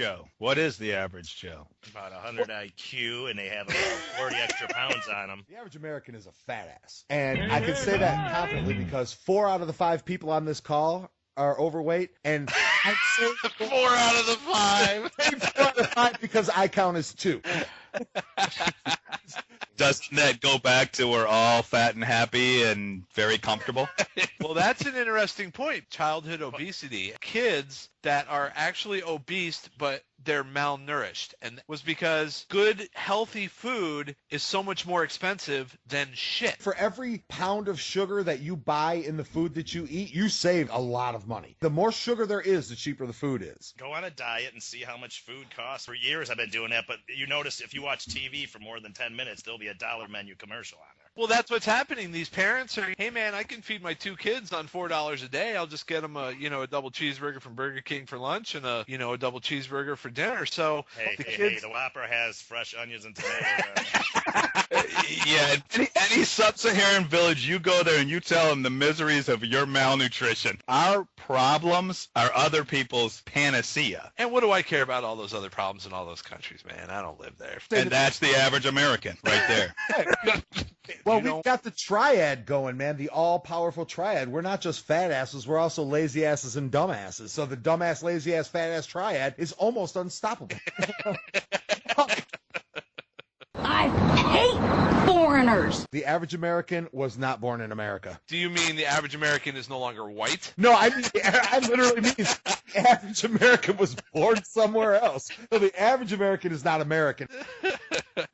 Joe? What is the average Joe? About 100 IQ, and they have about 40 extra pounds on them. The average American is a fat ass. And I can say that confidently because 4 out of the 5 people on this call are overweight. And I'd say 4 out of the 5. 4 out of 5 because I count as 2. Doesn't that go back to we're all fat and happy and very comfortable? Well, that's an interesting point. Childhood obesity. Kids that are actually obese, but they're malnourished. And it was because good, healthy food is so much more expensive than shit. For every pound of sugar that you buy in the food that you eat, you save a lot of money. The more sugar there is, the cheaper the food is. Go on a diet and see how much food costs. For years I've been doing that, but you notice if you watch TV for more than 10 minutes, there'll be a $1 menu commercial on there. Well, that's what's happening. These parents are, hey, man, I can feed my 2 kids on $4 a day. I'll just get them a double cheeseburger from Burger King for lunch and a double cheeseburger for dinner. So Hey, the Whopper has fresh onions and tomatoes. Yeah, any sub-Saharan village, you go there and you tell them the miseries of your malnutrition. Our problems are other people's panacea. And what do I care about all those other problems in all those countries, man? I don't live there. And that's the average American right there. Well, we've got the triad going, man, the all-powerful triad. We're not just fat asses, we're also lazy asses and dumb asses. So the dumbass, lazy ass, fat ass triad is almost unstoppable. I hate foreigners. The average American was not born in America. Do you mean the average American is no longer white? No, I literally mean the average American was born somewhere else. No, the average American is not American.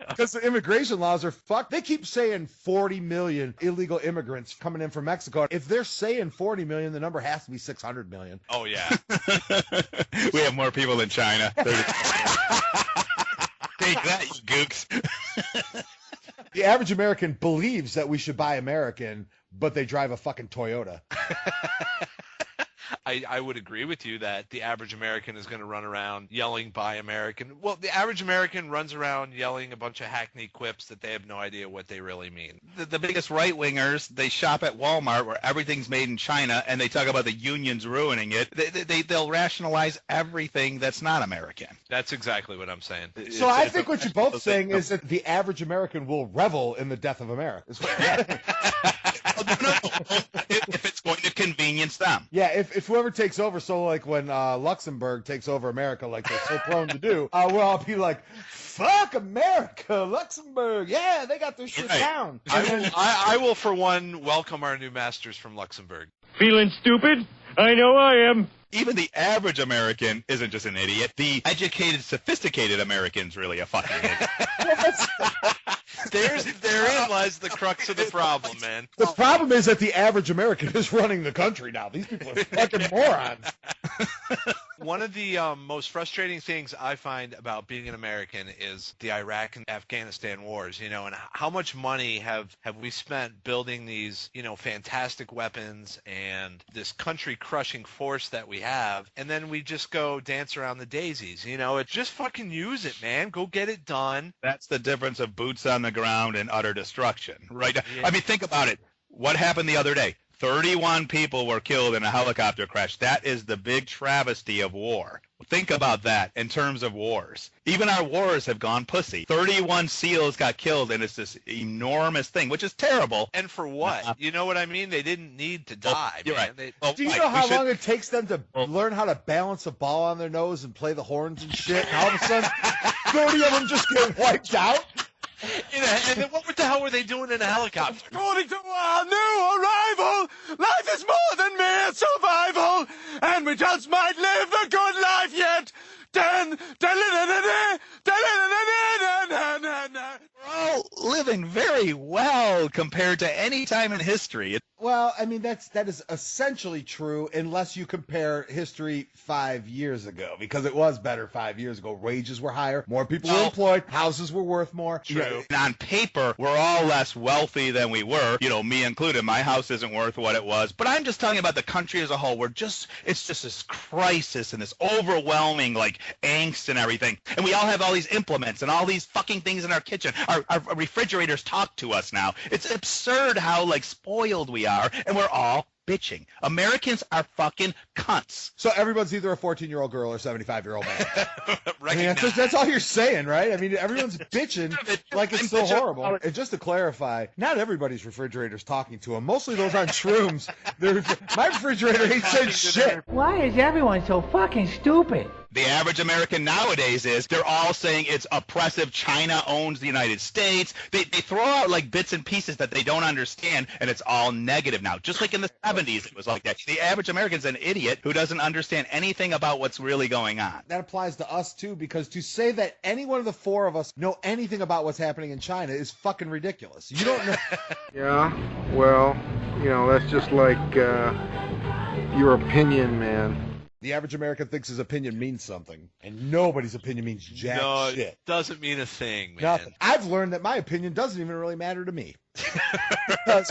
Because the immigration laws are fucked. They keep saying 40 million illegal immigrants coming in from Mexico. If they're saying 40 million, the number has to be 600 million. Oh, yeah. We have more people in China. Take that, you gooks. The average American believes that we should buy American, but they drive a fucking Toyota. I would agree with you that the average American is going to run around yelling "Buy American." Well, the average American runs around yelling a bunch of hackneyed quips that they have no idea what they really mean. The biggest right-wingers, they shop at Walmart where everything's made in China, and they talk about the unions ruining it. They'll rationalize everything that's not American. That's exactly what I'm saying. So I think what you're both saying is that the average American will revel in the death of America. No. If it's going to convenience them. Yeah, if whoever takes over, so like when Luxembourg takes over America, like they're so prone to do, we'll all be like, fuck America, Luxembourg, yeah, they got their shit down. I will, for one, welcome our new masters from Luxembourg. Feeling stupid? I know I am. Even the average American isn't just an idiot. The educated, sophisticated American's really a fucking idiot. Therein lies the crux of the problem, man. The problem is that the average American is running the country now. These people are fucking morons. One of the most frustrating things I find about being an American is the Iraq and Afghanistan wars, and how much money have we spent building these, fantastic weapons and this country-crushing force that we have, and then we just go dance around the daisies, It's just fucking use it, man. Go get it done. That's the difference of boots on the ground and utter destruction, right? Yeah. I mean, think about it. What happened the other day? 31 people were killed in a helicopter crash. That is the big travesty of war. Think about that in terms of wars. Even our wars have gone pussy. 31 SEALs got killed, and it's this enormous thing, which is terrible. And for what? You know what I mean? They didn't need to die, you're man. right. Do you know how long it takes them to learn how to balance a ball on their nose and play the horns and shit? And all of a sudden, 30 of them just get wiped out? And then what the hell were they doing in a helicopter? According to our new arrival, life is more than mere survival, and we just might live the good life yet. We're all living very well compared to any time in history. Well, I mean, that is essentially true unless you compare history 5 years ago, because it was better 5 years ago. Wages were higher, more people were employed, houses were worth more. True. Yeah. On paper, we're all less wealthy than we were, me included. My house isn't worth what it was. But I'm just talking about the country as a whole. It's just this crisis and this overwhelming, angst and everything. And we all have all these implements and all these fucking things in our kitchen. Our refrigerators talk to us now. It's absurd how, spoiled we are, and we're all bitching. Americans are fucking cunts. So everyone's either a 14-year-old girl or 75-year-old man. I mean, Recognize. that's all you're saying, right? I mean, everyone's bitching like it's so horrible. And just to clarify, not everybody's refrigerator's talking to them. Mostly those on shrooms. My refrigerator ain't saying shit. Why is everyone so fucking stupid? The average American nowadays they're all saying it's oppressive. China owns the United States. They throw out like bits and pieces that they don't understand, and it's all negative now. Just like in the 70s, it was like that. The average American's an idiot who doesn't understand anything about what's really going on. That applies to us, too, because to say that any one of the four of us know anything about what's happening in China is fucking ridiculous. You don't know. Yeah, well, that's just like your opinion, man. The average American thinks his opinion means something, and nobody's opinion means jack shit. It doesn't mean a thing, man. Nothing. I've learned that my opinion doesn't even really matter to me. And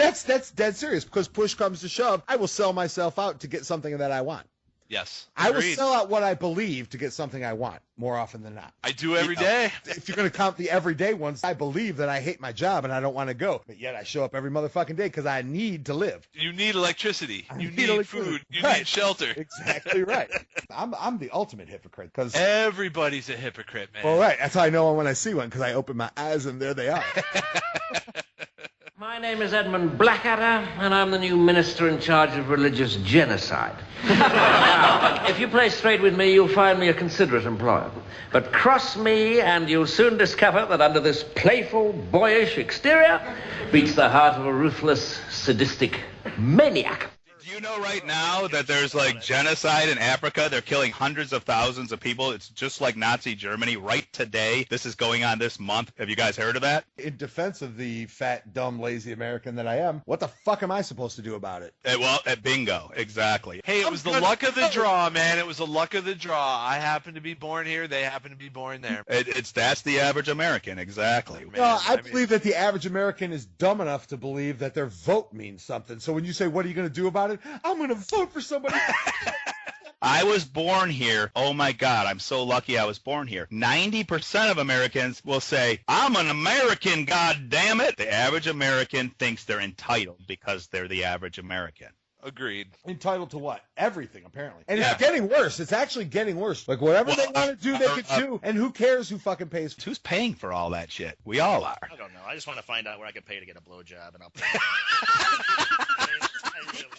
that's dead serious, because push comes to shove, I will sell myself out to get something that I want. Yes. I will Agreed. sell out what I believe to get something I want, more often than not. I do every day. If you're going to count the everyday ones, I believe that I hate my job and I don't want to go. But yet I show up every motherfucking day because I need to live. You need electricity. You need electricity. food. You Right. need shelter. Exactly right. I'm the ultimate hypocrite. Because Everybody's a hypocrite, man. well, right. That's how I know one when I see one, because I open my eyes and there they are. My name is Edmund Blackadder, and I'm the new minister in charge of religious genocide. If you play straight with me, you'll find me a considerate employer. But cross me, and you'll soon discover that under this playful, boyish exterior beats the heart of a ruthless, sadistic maniac. Do you know right now that there's like genocide in Africa? They're killing hundreds of thousands of people. It's just like Nazi Germany right today. This is going on this month. Have you guys heard of that? In defense of the fat, dumb, lazy American that I am, what the fuck am I supposed to do about it? Bingo, exactly. Hey, it was the luck of the draw, man. It was the luck of the draw. I happen to be born here. They happen to be born there. That's the average American, exactly. Man, Well, I believe that the average American is dumb enough to believe that their vote means something. So when you say, what are you going to do about it? I'm going to vote for somebody. I was born here. Oh, my God. I'm so lucky I was born here. 90% of Americans will say, I'm an American, God damn it. The average American thinks they're entitled because they're the average American. Agreed. Entitled to what? Everything, apparently. And Yeah. it's getting worse. It's actually getting worse. Like, whatever they want to do, they can do. And who cares who fucking pays? Who's paying for all that shit? We all are. I don't know. I just want to find out where I can pay to get a blowjob, and I'll pay.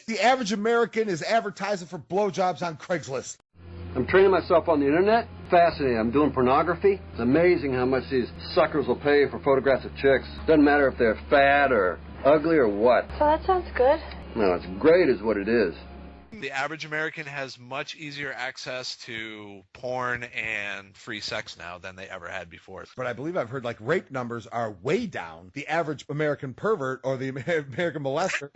The average American is advertising for blowjobs on Craigslist. I'm training myself on the internet. Fascinating. I'm doing pornography. It's amazing how much these suckers will pay for photographs of chicks. Doesn't matter if they're fat or ugly or what. So that sounds good. No, it's great is what it is. The average American has much easier access to porn and free sex now than they ever had before. But I believe I've heard, like, rape numbers are way down. The average American pervert or the American molester.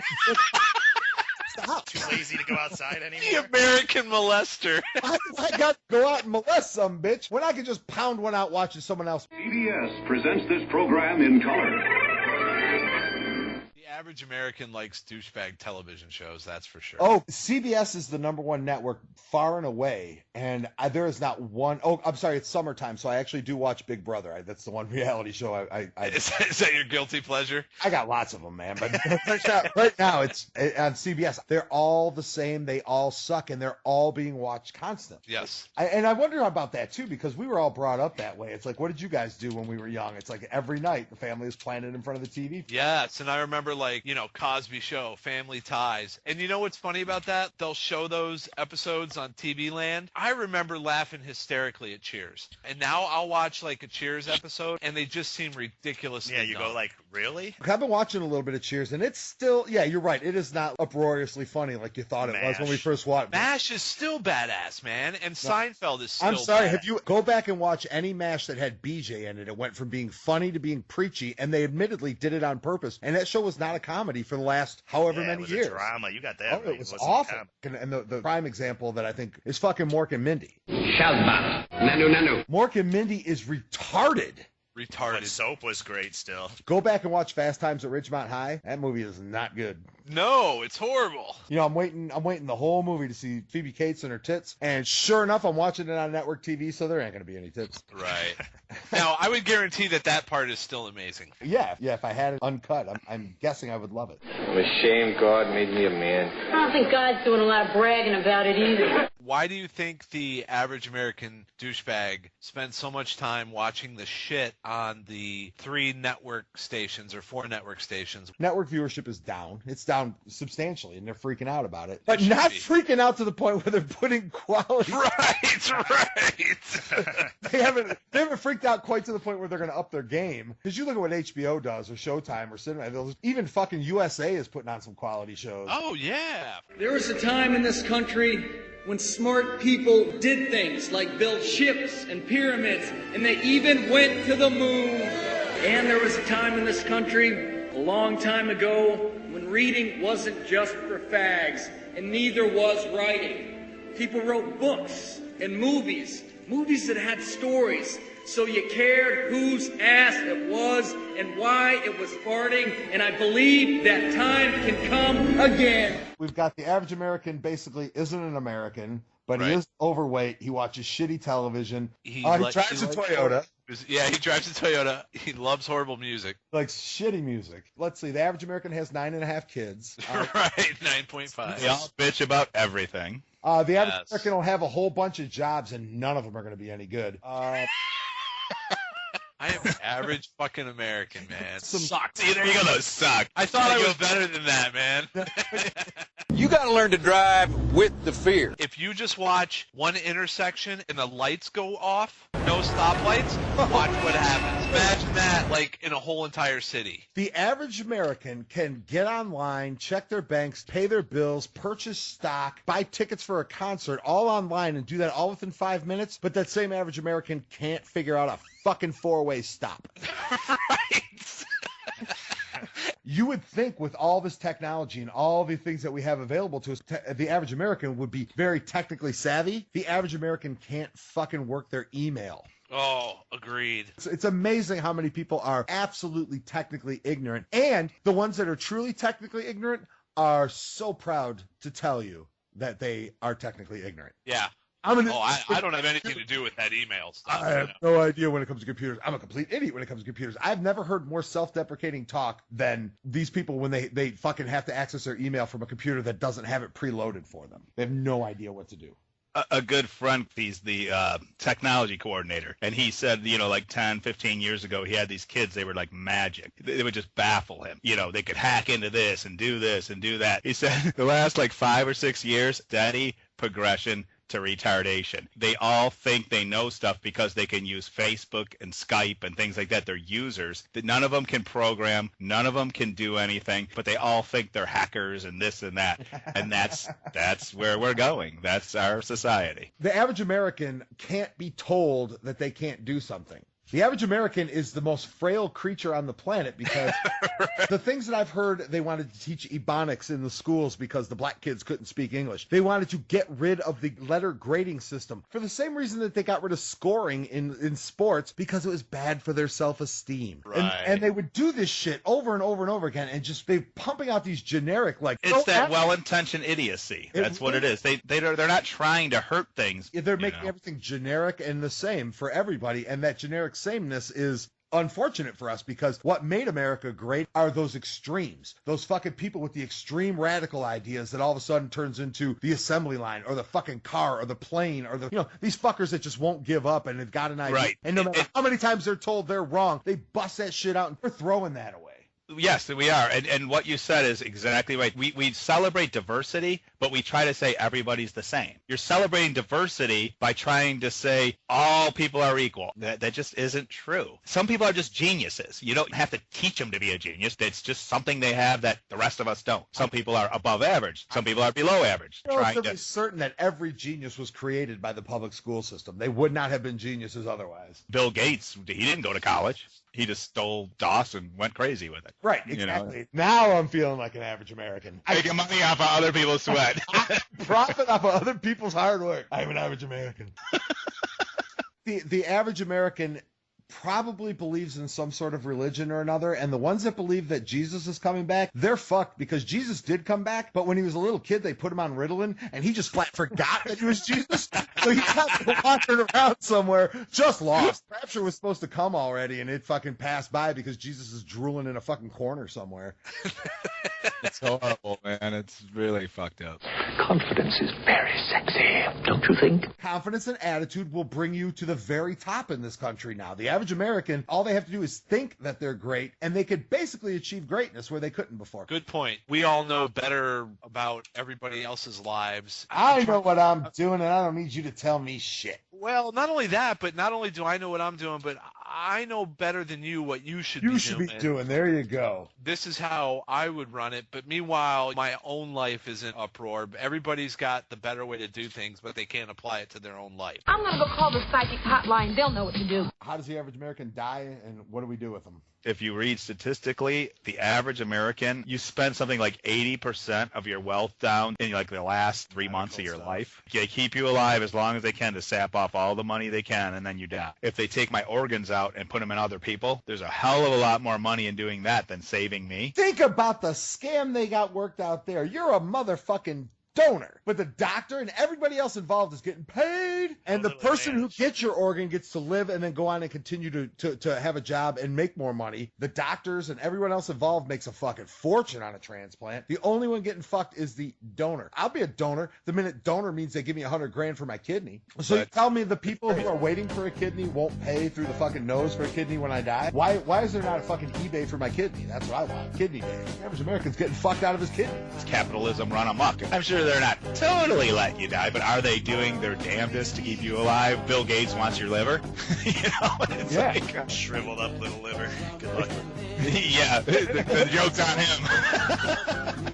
Stop. Too lazy to go outside The anymore. American molester. I got to go out and molest some bitch when I can just pound one out watching someone else. CBS presents this program in color. The average American likes douchebag television shows, that's for sure. Oh, CBS is the #1 network far and away, and there is not one. Oh, I'm sorry, it's summertime, so I actually do watch Big Brother. That's the one reality show Is that your guilty pleasure? I got lots of them, man, but right now it's on CBS. They're all the same. They all suck, and they're all being watched constant. Yes. And I wonder about that, too, because we were all brought up that way. It's like, what did you guys do when we were young? It's like every night the family was planted in front of the TV. Yes, and I remember, like, Cosby Show, Family Ties. And you know what's funny about that? They'll show those episodes on TV Land. I remember laughing hysterically at Cheers. And now I'll watch, like, a Cheers episode, and they just seem ridiculously Yeah, you dumb. go like, really? I've been watching a little bit of Cheers, and it's still, yeah, you're right. It is not uproariously funny like you thought it was when we first watched it. MASH is still badass, man, and Seinfeld is still I'm sorry, badass. have you go back and watch any MASH that had BJ in it? It went from being funny to being preachy, and they admittedly did it on purpose. And that show was not a comedy for the last however Yeah, many it was years. a drama. You got that Oh, right. it was wasn't awful. comedy. And the prime example that I think is fucking Mork and Mindy. Shazbot. Nanu, nanu. Mork and Mindy is retarded. retarded. But Soap was great still. Go back and watch Fast Times at Ridgemont High. That movie is not good. No, it's horrible. You know, I'm waiting the whole movie to see Phoebe Cates and her tits, and sure enough, I'm watching it on network TV, so there ain't gonna be any tits. Right. Now, I would guarantee that part is still amazing. Yeah, if I had it uncut, I'm guessing I would love it. I'm ashamed God made me a man. I don't think God's doing a lot of bragging about it either. Why do you think the average American douchebag spends so much time watching the shit on the 3 network stations or 4 network stations? Network viewership is down. It's down substantially, and they're freaking out about it. But not freaking out to the point where they're putting quality. Right. They haven't freaked out quite to the point where they're going to up their game. Because you look at what HBO does, or Showtime, or Cinema. Even fucking USA is putting on some quality shows. Oh, yeah. There was a time in this country when smart people did things like build ships and pyramids, and they even went to the moon. And there was a time in this country, a long time ago, when reading wasn't just for fags, and neither was writing. People wrote books and movies that had stories, so you cared whose ass it was and why it was farting, and I believe that time can come again. We've got the average American basically isn't an American, but he is overweight. He watches shitty television. He drives a Toyota. Yeah, he drives a Toyota. He loves horrible music. Likes shitty music. Let's see. The average American has 9.5 kids. Right, 9.5. They all bitch about everything. The average American will have a whole bunch of jobs, and none of them are going to be any good. I am an average fucking American, man. Sucks. See, there you go, those suck. I thought I was better than that, man. You got to learn to drive with the fear. If you just watch one intersection and the lights go off, no stoplights, watch what happens. Imagine that, like, in a whole entire city. The average American can get online, check their banks, pay their bills, purchase stock, buy tickets for a concert, all online, and do that all within 5 minutes, but that same average American can't figure out a fucking 4-way stop. Right. You would think with all this technology and all the things that we have available to us, the average American would be very technically savvy. The average American can't fucking work their email. Oh, agreed. It's amazing how many people are absolutely technically ignorant. And the ones that are truly technically ignorant are so proud to tell you that they are technically ignorant. Yeah. I don't have anything to do with that email stuff. I have no idea when it comes to computers. I'm a complete idiot when it comes to computers. I've never heard more self-deprecating talk than these people when they fucking have to access their email from a computer that doesn't have it preloaded for them. They have no idea what to do. A good friend, he's the technology coordinator, and he said, like 10, 15 years ago, he had these kids, they were like magic. They would just baffle him. They could hack into this and do that. He said the last like 5 or 6 years, steady progression to retardation. They all think they know stuff because they can use Facebook and Skype and things like that. They're users. None of them can program. None of them can do anything, but they all think they're hackers and this and that. And that's where we're going. That's our society. The average American can't be told that they can't do something. The average American is the most frail creature on the planet because the things that I've heard, they wanted to teach Ebonics in the schools because the black kids couldn't speak English. They wanted to get rid of the letter grading system for the same reason that they got rid of scoring in sports, because it was bad for their self-esteem. Right. And they would do this shit over and over and over again, and just they pumping out these generic like. It's that well-intentioned idiocy. That's what it is. They're not trying to hurt things. They're making everything generic and the same for everybody, and that generic sameness is unfortunate for us, because what made America great are those extremes, those fucking people with the extreme radical ideas that all of a sudden turns into the assembly line or the fucking car or the plane or these fuckers that just won't give up and they've got an idea. Right. And no matter how many times they're told they're wrong, they bust that shit out and they're throwing that away. Yes, we are. And what you said is exactly right. We celebrate diversity, but we try to say everybody's the same. You're celebrating diversity by trying to say all people are equal. That just isn't true. Some people are just geniuses. You don't have to teach them to be a genius. It's just something they have that the rest of us don't. Some people are above average. Some people are below average. I'm certain that every genius was created by the public school system. They would not have been geniuses otherwise. Bill Gates, he didn't go to college. He just stole DOS and went crazy with it. Right, exactly. Now I'm feeling like an average American. Making money off of other people's sweat. Profit off of other people's hard work. I'm an average American. The average American probably believes in some sort of religion or another, and the ones that believe that Jesus is coming back, they're fucked because Jesus did come back, but when he was a little kid, they put him on Ritalin, and he just flat forgot that he was Jesus, so he got wandering around somewhere, just lost. Rapture was supposed to come already, and it fucking passed by because Jesus is drooling in a fucking corner somewhere. It's horrible, man. It's really fucked up. Confidence is very sexy, don't you think? Confidence and attitude will bring you to the very top in this country now. The average American, all they have to do is think that they're great, and they could basically achieve greatness where they couldn't before. Good point. We all know better about everybody else's lives. I know what I'm doing, and I don't need you to tell me shit. Well, not only that, but not only do I know what I'm doing, but I know better than you what you should be doing. You should be doing. There you go. This is how I would run it, but meanwhile, my own life is in uproar. Everybody's got the better way to do things, but they can't apply it to their own life. I'm going to go call the psychic hotline. They'll know what to do. How does the average American die, and what do we do with them? If you read statistically, the average American, you spend something like 80% of your wealth down in like the last 3 months of your life. They keep you alive as long as they can to sap off all the money they can, and then you die. If they take my organs out and put them in other people, there's a hell of a lot more money in doing that than saving me. Think about the scam they got worked out there. You're a motherfucking donor, but the doctor and everybody else involved is getting paid, and the person who gets your organ gets to live and then go on and continue to have a job and make more money. The doctors and everyone else involved makes a fucking fortune on a transplant. The only one getting fucked is the donor. I'll be a donor the minute donor means they give me $100,000 for my kidney. So you tell me the people who are waiting for a kidney won't pay through the fucking nose for a kidney when I die? Why is there not a fucking eBay for my kidney? That's what I want. Kidney day. The average American's getting fucked out of his kidney. It's capitalism run amok. I'm sure they're not totally letting you die, but are they doing their damnedest to keep you alive? Bill Gates wants your liver. It's like shriveled up little liver. Good luck with it. Yeah, the joke's on him.